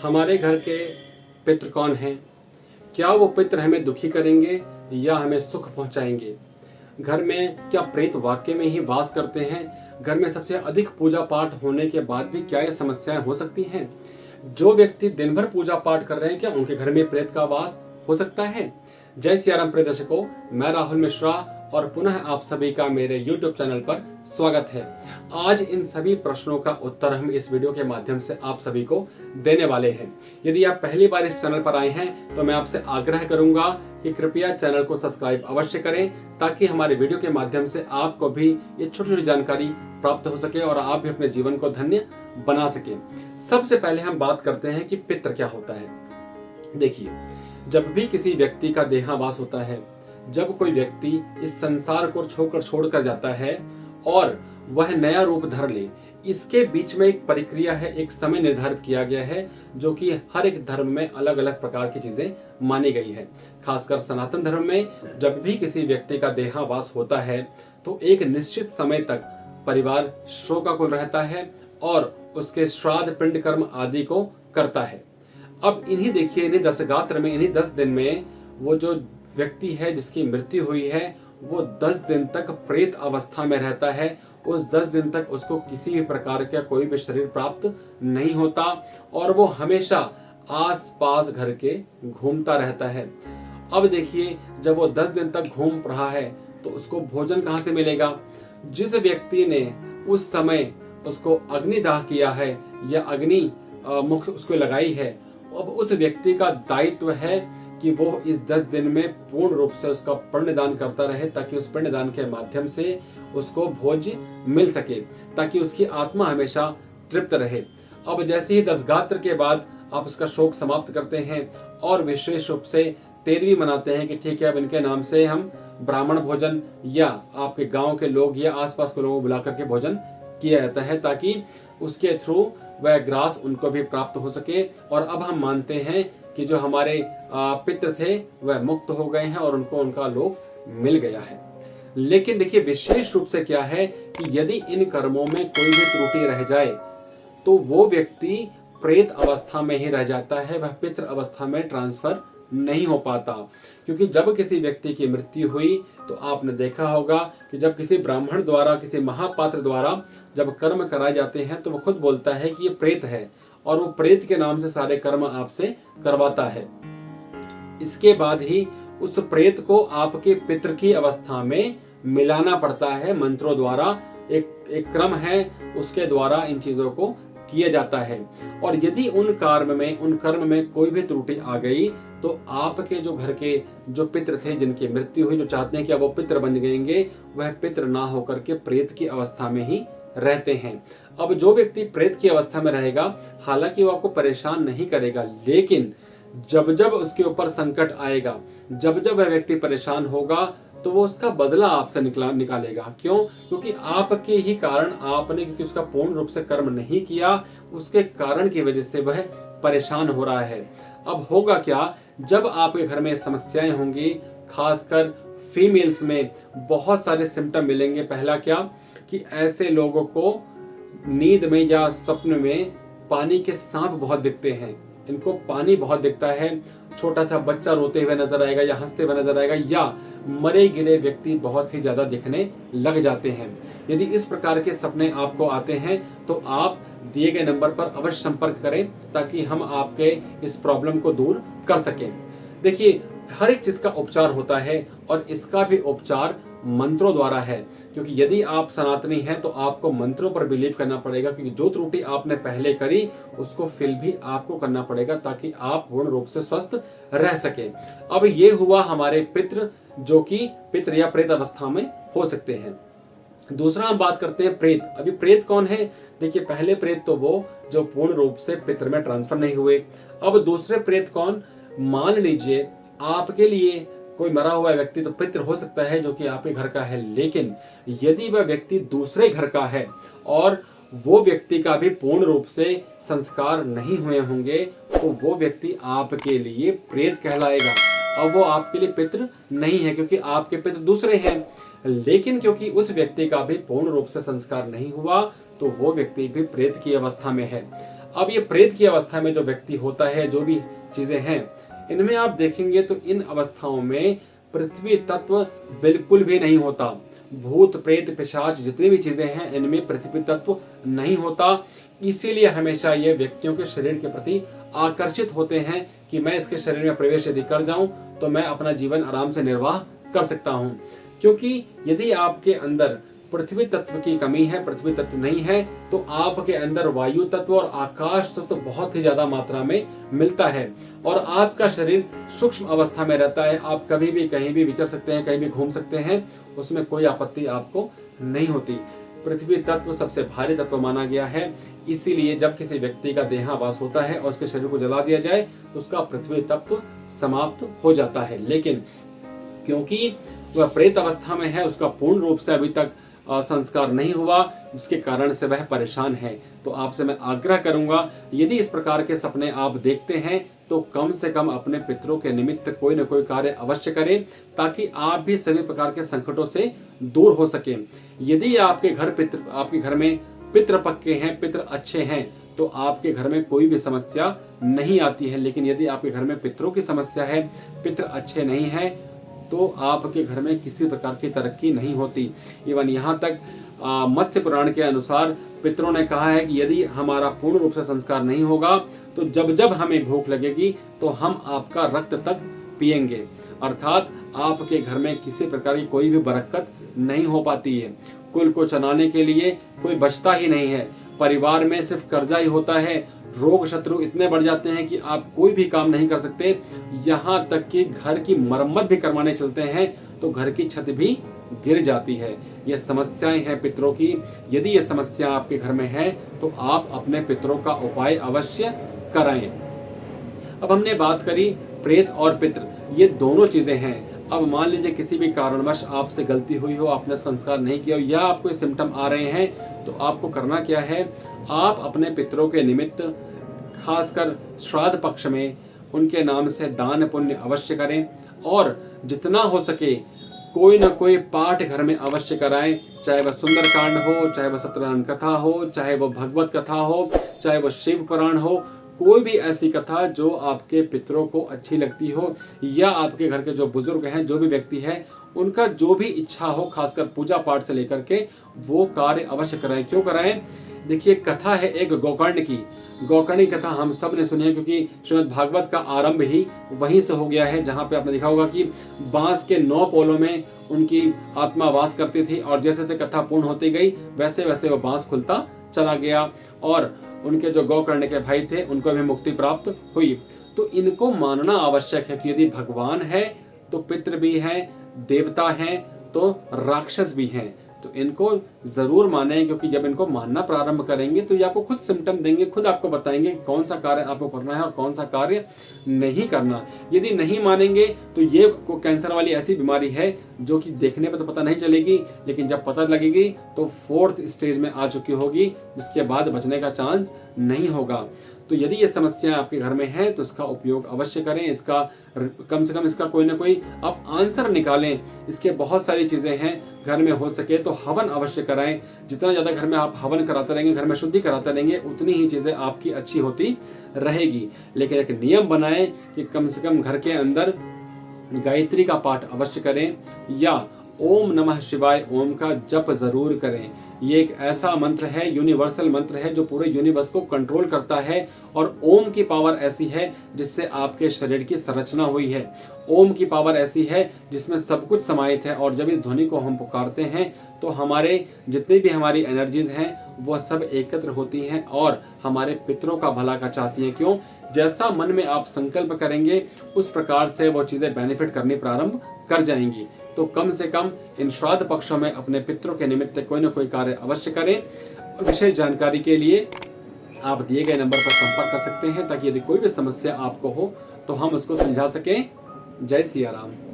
हमारे घर के पितृ कौन हैं? क्या वो पितृ हमें दुखी करेंगे या हमें सुख पहुंचाएंगे? घर में क्या प्रेत वाकई में ही वास करते हैं? घर में सबसे अधिक पूजा पाठ होने के बाद भी क्या ये समस्याएं हो सकती हैं? जो व्यक्ति दिन भर पूजा पाठ कर रहे हैं, क्या उनके घर में प्रेत का वास हो सकता है? जय सिया राम प्रिय दर्शकों, मैं राहुल मिश्रा और पुनः आप सभी का मेरे YouTube चैनल पर स्वागत है। आज इन सभी प्रश्नों का उत्तर हम इस वीडियो के माध्यम से आप सभी को देने वाले हैं। यदि आप पहली बार इस चैनल पर आए हैं तो मैं आपसे आग्रह करूंगा कि कृपया चैनल को सब्सक्राइब अवश्य करें, ताकि हमारे वीडियो के माध्यम से आपको भी ये छोटी छोटी जानकारी प्राप्त हो सके और आप भी अपने जीवन को धन्य बना सके। सबसे पहले हम बात करते हैं कि पितृ क्या होता है। देखिए, जब भी किसी व्यक्ति का देहावास होता है, जब कोई व्यक्ति इस संसार को छोड़कर जाता है और वह नया रूप धर ले, इसके बीच में एक प्रक्रिया है, एक समय निर्धारित किया गया है, जो कि हर एक धर्म में अलग अलग प्रकार की चीजें मानी गई है। खासकर सनातन धर्म में जब भी किसी व्यक्ति का देहावास होता है तो एक निश्चित समय तक परिवार शोकाकुल रहता है और उसके श्राद्ध पिंड कर्म आदि को करता है। अब इन्हीं 10 गात्र में, इन्हीं 10 दिन में वो जो व्यक्ति है जिसकी मृत्यु हुई है, वो 10 दिन तक प्रेत अवस्था में रहता है। उस 10 दिन तक उसको किसी भी प्रकार का कोई भी शरीर प्राप्त नहीं होता और वो हमेशा आस-पास घर के घूमता रहता है। अब देखिए, जब वो 10 दिन तक घूम रहा है तो उसको भोजन कहाँ से मिलेगा? जिस व्यक्ति ने उस समय उसको अग्निदाह किया है या अग्नि मुख उसको लगाई है, अब उस व्यक्ति का दायित्व है कि वो इस 10 दिन में पूर्ण रूप से उसका पिंडदान करता रहे, ताकि उस पिंडदान के माध्यम से उसको भोज्य मिल सके, ताकि उसकी आत्मा हमेशा तृप्त रहे। अब जैसे ही 10 गात्र के बाद आप उसका शोक समाप्त करते हैं और विशेष रूप से 13वीं मनाते हैं कि ठीक है, अब इनके नाम से हम ब्राह्मण भोजन या आपके गांव के लोग या आसपास के लोगों को बुला करके भोजन किया जाता है, ताकि उसके थ्रू वह ग्रास उनको भी प्राप्त हो सके। और अब हम मानते हैं कि जो हमारे पितृ थे वह मुक्त हो गए हैं और उनको उनका लोक मिल गया है। लेकिन देखिए, विशेष रूप से क्या है कि यदि इन कर्मों में कोई भी त्रुटि रह जाए तो वो व्यक्ति प्रेत अवस्था में ही रह जाता है, वह पितृ अवस्था में ट्रांसफर नहीं हो पाता। क्योंकि जब किसी व्यक्ति की मृत्यु हुई तो आपने देखा होगा कि जब किसी ब्राह्मण द्वारा, किसी महापात्र द्वारा जब कर्म कराए जाते हैं तो वो खुद बोलता है कि ये प्रेत है और वो प्रेत के नाम से सारे कर्म आपसे करवाता है। इसके बाद ही उस प्रेत को आपके पितृ की अवस्था में मिलाना पड़ता है मंत्रों द्वारा। एक क्रम है, उसके द्वारा इन चीजों को किया जाता है। और यदि उन कर्म में कोई भी त्रुटि आ गई तो आपके जो घर के जो पितृ थे जिनकी मृत्यु हुई, जो चाहते हैं कि अब वो पितृ बन जाएंगे, वह पितृ ना होकर के प्रेत की अवस्था में ही रहते हैं। अब जो व्यक्ति प्रेत की अवस्था में रहेगा, हालांकि वो आपको परेशान नहीं करेगा, लेकिन जब जब उसके ऊपर संकट आएगा, जब जब वह व्यक्ति परेशान होगा, तो वो उसका बदला आपसे निकालेगा। क्यों? क्योंकि आपके ही कारण, आपने क्योंकि उसका पूर्ण रूप से कर्म नहीं किया, उसके कारण की वजह से वह परेशान हो रहा है। अब होगा क्या, जब आपके घर में समस्याएं होंगी, खासकर फीमेल्स में बहुत सारे सिम्टम मिलेंगे। पहला क्या कि ऐसे लोगों को नींद में या सपने में पानी के सांप बहुत दिखते हैं, इनको पानी बहुत दिखता है। छोटा सा बच्चा रोते हुए नजर आएगा या हंसते हुए नजर आएगा, या मरे गिरे व्यक्ति बहुत ही ज्यादा दिखने लग जाते हैं। यदि इस प्रकार के सपने आपको आते हैं तो आप दिए गए नंबर पर अवश्य संपर्क करें, ताकि हम आपके इस प्रॉब्लम को दूर कर सकें। देखिए, हर एक चीज का उपचार होता है और इसका भी उपचार मंत्रों द्वारा है। क्योंकि यदि आप सनातनी हैं तो आपको मंत्रों पर बिलीव करना पड़ेगा, क्योंकि जो त्रुटि आपने पहले करी उसको फिल भी आपको करना पड़ेगा, ताकि आप पूर्ण रूप से स्वस्थ रह सके। अब ये हुआ हमारे पितृ, जो कि पितृ या प्रेत अवस्था में हो सकते हैं। दूसरा हम बात करते हैं प्रेत। अभी प्रेत कौन है? देखिए, पहले प्रेत तो वो जो पूर्ण रूप से पितृ में ट्रांसफर नहीं हुए। अब दूसरे प्रेत कौन? मान लीजिए आपके लिए कोई मरा हुआ व्यक्ति तो पितृ हो सकता है, जो कि आपके घर का है, लेकिन यदि वह व्यक्ति दूसरे घर का है और वो व्यक्ति का भी पूर्ण रूप से संस्कार नहीं हुए होंगे, तो वो व्यक्ति आपके लिए प्रेत कहलाएगा। अब वो आपके लिए पितृ नहीं है, क्योंकि आपके पितृ दूसरे हैं, लेकिन क्योंकि उस व्यक्ति का भी पूर्ण रूप से संस्कार नहीं हुआ, तो वो व्यक्ति भी प्रेत की अवस्था में है। अब ये प्रेत की अवस्था में जो व्यक्ति होता है, जो भी चीजें हैं, इनमें आप देखेंगे तो इन अवस्थाओं में पृथ्वी तत्व बिल्कुल भी नहीं होता। भूत प्रेत पिशाच जितनी भी चीजें हैं, इनमें पृथ्वी तत्व नहीं होता। इसीलिए हमेशा ये व्यक्तियों के शरीर के प्रति आकर्षित होते हैं कि मैं इसके शरीर में प्रवेश यदि कर जाऊं तो मैं अपना जीवन आराम से निर्वाह कर सकता हूं। क्योंकि यदि आपके अंदर पृथ्वी तत्व की कमी है, पृथ्वी तत्व नहीं है, तो आपके अंदर वायु तत्व और आकाश तत्व बहुत ही ज्यादा मात्रा में मिलता है और आपका शरीर सूक्ष्म अवस्था में रहता है। आप कभी भी कहीं भी विचर सकते हैं, कहीं भी घूम सकते हैं, उसमें कोई आपत्ति आपको नहीं होती। पृथ्वी तत्व सबसे भारी तत्व माना गया है। इसीलिए जब किसी व्यक्ति का देहावास होता है और उसके शरीर को जला दिया जाए तो उसका पृथ्वी तत्व समाप्त हो जाता है। लेकिन क्योंकि वह प्रेत अवस्था में है, उसका पूर्ण रूप से अभी तक संस्कार नहीं हुआ, जिसके कारण से वह परेशान है। तो आपसे मैं आग्रह करूंगा, यदि इस प्रकार के सपने आप देखते हैं तो कम से कम अपने पितरों के निमित्त कोई न कोई कार्य अवश्य करें, ताकि आप भी सभी प्रकार के संकटों से दूर हो सकें। यदि आपके घर में पितृ पक्के हैं, पितृ अच्छे हैं, तो आपके घर में कोई भी समस्या नहीं आती है। लेकिन यदि आपके घर में पितरों की समस्या है, पितृ अच्छे नहीं है, तो आपके घर में किसी प्रकार की तरक्की नहीं होती। इवन यहाँ तक मत्स्य पुराण के अनुसार पितरों ने कहा है कि यदि हमारा पूर्ण रूप से संस्कार नहीं होगा तो जब जब हमें भूख लगेगी तो हम आपका रक्त तक पिएंगे। अर्थात आपके घर में किसी प्रकार की कोई भी बरकत नहीं हो पाती है। कुल को चलाने के लिए कोई बचता ही नहीं है। परिवार में सिर्फ कर्जा ही होता है। रोग शत्रु इतने बढ़ जाते हैं कि आप कोई भी काम नहीं कर सकते। यहाँ तक कि घर की मरम्मत भी करवाने चलते हैं तो घर की छत भी गिर जाती है। ये समस्याएं हैं पितरों की। यदि ये समस्या आपके घर में है तो आप अपने पितरों का उपाय अवश्य कराएं। अब हमने बात करी प्रेत और पितृ, ये दोनों चीजें हैं। अब मान लीजिए किसी भी कारणवश आपसे गलती हुई हो, आपने संस्कार नहीं किया हो, या आपको सिम्टम आ रहे हैं, तो आपको करना क्या है, आप अपने पितरों के निमित्त खासकर श्राद्ध पक्ष में उनके नाम से दान पुण्य अवश्य करें और जितना हो सके कोई न कोई पाठ घर में अवश्य कराएं। चाहे वह सुंदरकांड हो, चाहे वह सत्यनारायण कथा हो, चाहे वह भगवत कथा हो, चाहे वह शिव पुराण हो, कोई भी ऐसी कथा जो आपके पितरों को अच्छी लगती हो, या आपके घर के जो बुजुर्ग हैं, जो भी व्यक्ति है, उनका जो भी इच्छा हो, खासकर पूजा पाठ से लेकर के, वो कार्य अवश्य कराएं। क्यों कराएं? देखिए, कथा है एक गोकर्ण की। गोकर्णी कथा हम सब ने सुनी है, क्योंकि श्रीमद् भागवत का आरंभ ही वहीं से हो गया है, जहाँ पे आपने देखा होगा कि बांस के 9 पोलों में उनकी आत्मा वास करती थी और जैसे जैसे कथा पूर्ण होती गई वैसे वैसे वो बांस खुलता चला गया और उनके जो गोकर्ण के भाई थे उनको भी मुक्ति प्राप्त हुई। तो इनको मानना आवश्यक है कि यदि भगवान है तो पितृ भी हैं, देवता हैं तो राक्षस भी हैं। तो इनको जरूर माने, क्योंकि जब इनको मानना प्रारंभ करेंगे तो ये आपको खुद सिम्टम देंगे, खुद आपको बताएंगे कि कौन सा कार्य आपको करना है और कौन सा कार्य नहीं करना। यदि नहीं मानेंगे तो ये कैंसर वाली ऐसी बीमारी है जो कि देखने पर तो पता नहीं चलेगी, लेकिन जब पता लगेगी तो 4th स्टेज में आ चुकी होगी, जिसके बाद बचने का चांस नहीं होगा। तो यदि ये समस्या आपके घर में है तो इसका उपयोग अवश्य करें। इसका कम से कम इसका कोई ना कोई आप आंसर निकालें। इसके बहुत सारी चीजें हैं, घर में हो सके तो हवन अवश्य कराएं। जितना ज्यादा घर में आप हवन कराते रहेंगे, घर में शुद्धि कराते रहेंगे, उतनी ही चीजें आपकी अच्छी होती रहेगी। लेकिन एक नियम बनाएं कि कम से कम घर के अंदर गायत्री का पाठ अवश्य करें या ओम नमः शिवाय ओम का जप जरूर करें। ये एक ऐसा मंत्र है, यूनिवर्सल मंत्र है, जो पूरे यूनिवर्स को कंट्रोल करता है। और ओम की पावर ऐसी है जिससे आपके शरीर की संरचना हुई है। ओम की पावर ऐसी है जिसमें सब कुछ समाहित है। और जब इस ध्वनि को हम पुकारते हैं तो हमारे जितनी भी हमारी एनर्जीज हैं वह सब एकत्र होती हैं और हमारे पितरों का भला का चाहती हैं। क्यों? जैसा मन में आप संकल्प करेंगे उस प्रकार से वो चीजें बेनिफिट करनी प्रारंभ कर जाएंगी। तो कम से कम इन श्राद्ध पक्षों में अपने पितरों के निमित्त कोई न कोई कार्य अवश्य करें। विशेष जानकारी के लिए आप दिए गए नंबर पर संपर्क कर सकते हैं, ताकि यदि कोई भी समस्या आपको हो तो हम उसको सुलझा सकें। जय सिया राम।